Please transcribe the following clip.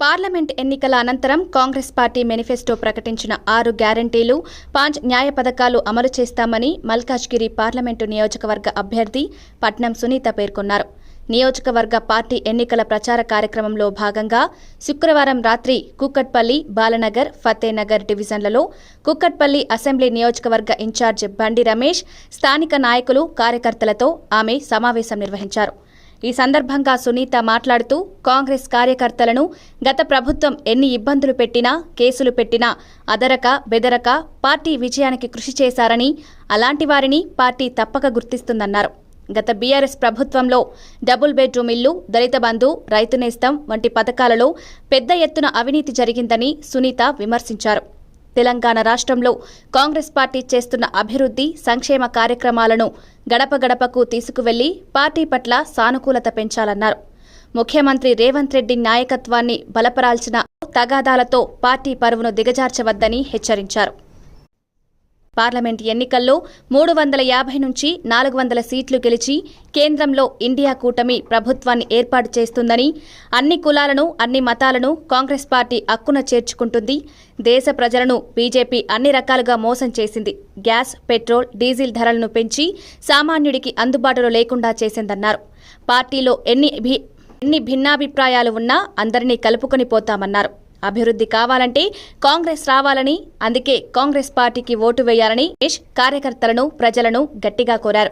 Parliament ఎన్నికల అనంతరం Congress party manifesto ప్రకటించిన 6 గ్యారంటీలు 5 న్యాయ పథకాలు అమలు చేస్తామని మల్కాజ్గిరి పార్లమెంటు నియోజకవర్గ అభ్యర్థి పట్నం సునీత పేర్కొన్నారు. నియోజకవర్గ పార్టీ ఎన్నికల ప్రచార కార్యక్రమంలో భాగంగా శుక్రవారం రాత్రి కుక్కట్పల్లి, బాలనగర్, ఫతేనగర్ డివిజన్లలో కుక్కట్పల్లి అసెంబ్లీ నియోజకవర్గ ఇన్ఛార్జ్ బండి రమేష్, స్థానిక నాయకులు, కార్యకర్తలతో ఆమె సమావేశం నిర్వహించారు. ఈ సందర్భంగా సునీత మాట్లాడుతూ కాంగ్రెస్ కార్యకర్తలను గత ప్రభుత్వం ఎన్ని ఇబ్బందులు పెట్టినా, కేసులు పెట్టినా అదరక బెదరక పార్టీ విజయానికి కృషి చేశారని, అలాంటి వారిని పార్టీ తప్పక గుర్తిస్తుందన్నారు. గత బీఆర్ఎస్ ప్రభుత్వంలో డబుల్ బెడ్రూమ్ ఇల్లు, దళిత బంధు, రైతు నేస్తం వంటి పథకాలలో పెద్ద ఎత్తున అవినీతి జరిగిందని సునీత విమర్శించారు. తెలంగాణ రాష్ట్రంలో కాంగ్రెస్ పార్టీ చేస్తున్న అభివృద్ధి, సంక్షేమ కార్యక్రమాలను గడప గడపకు తీసుకువెళ్లి పార్టీ పట్ల సానుకూలత పెంచాలన్నారు. ముఖ్యమంత్రి రేవంత్ రెడ్డి నాయకత్వాన్ని బలపరాల్సిన తగాదాలతో పార్టీ పరువును దిగజార్చవద్దని హెచ్చరించారు. పార్లమెంట్ ఎన్నికల్లో 350 నుంచి 400 సీట్లు గెలిచి కేంద్రంలో ఇండియా కూటమి ప్రభుత్వాన్ని ఏర్పాటు చేస్తుందని, అన్ని కులాలను, అన్ని మతాలను కాంగ్రెస్ పార్టీ అక్కున చేర్చుకుంటుంది. దేశ ప్రజలను బీజేపీ అన్ని రకాలుగా మోసం చేసింది. గ్యాస్, పెట్రోల్, డీజిల్ ధరలను పెంచి సామాన్యుడికి అందుబాటులో లేకుండా చేసిందన్నారు. పార్టీలో ఎన్ని భిన్నాభిప్రాయాలు ఉన్నా అందరినీ కలుపుకొని పోతామన్నారు. అభివృద్ధి కావాలంటే కాంగ్రెస్ రావాలని, అందుకే కాంగ్రెస్ పార్టీకి ఓటు వేయాలని కార్యకర్తలను, ప్రజలను గట్టిగా కోరారు.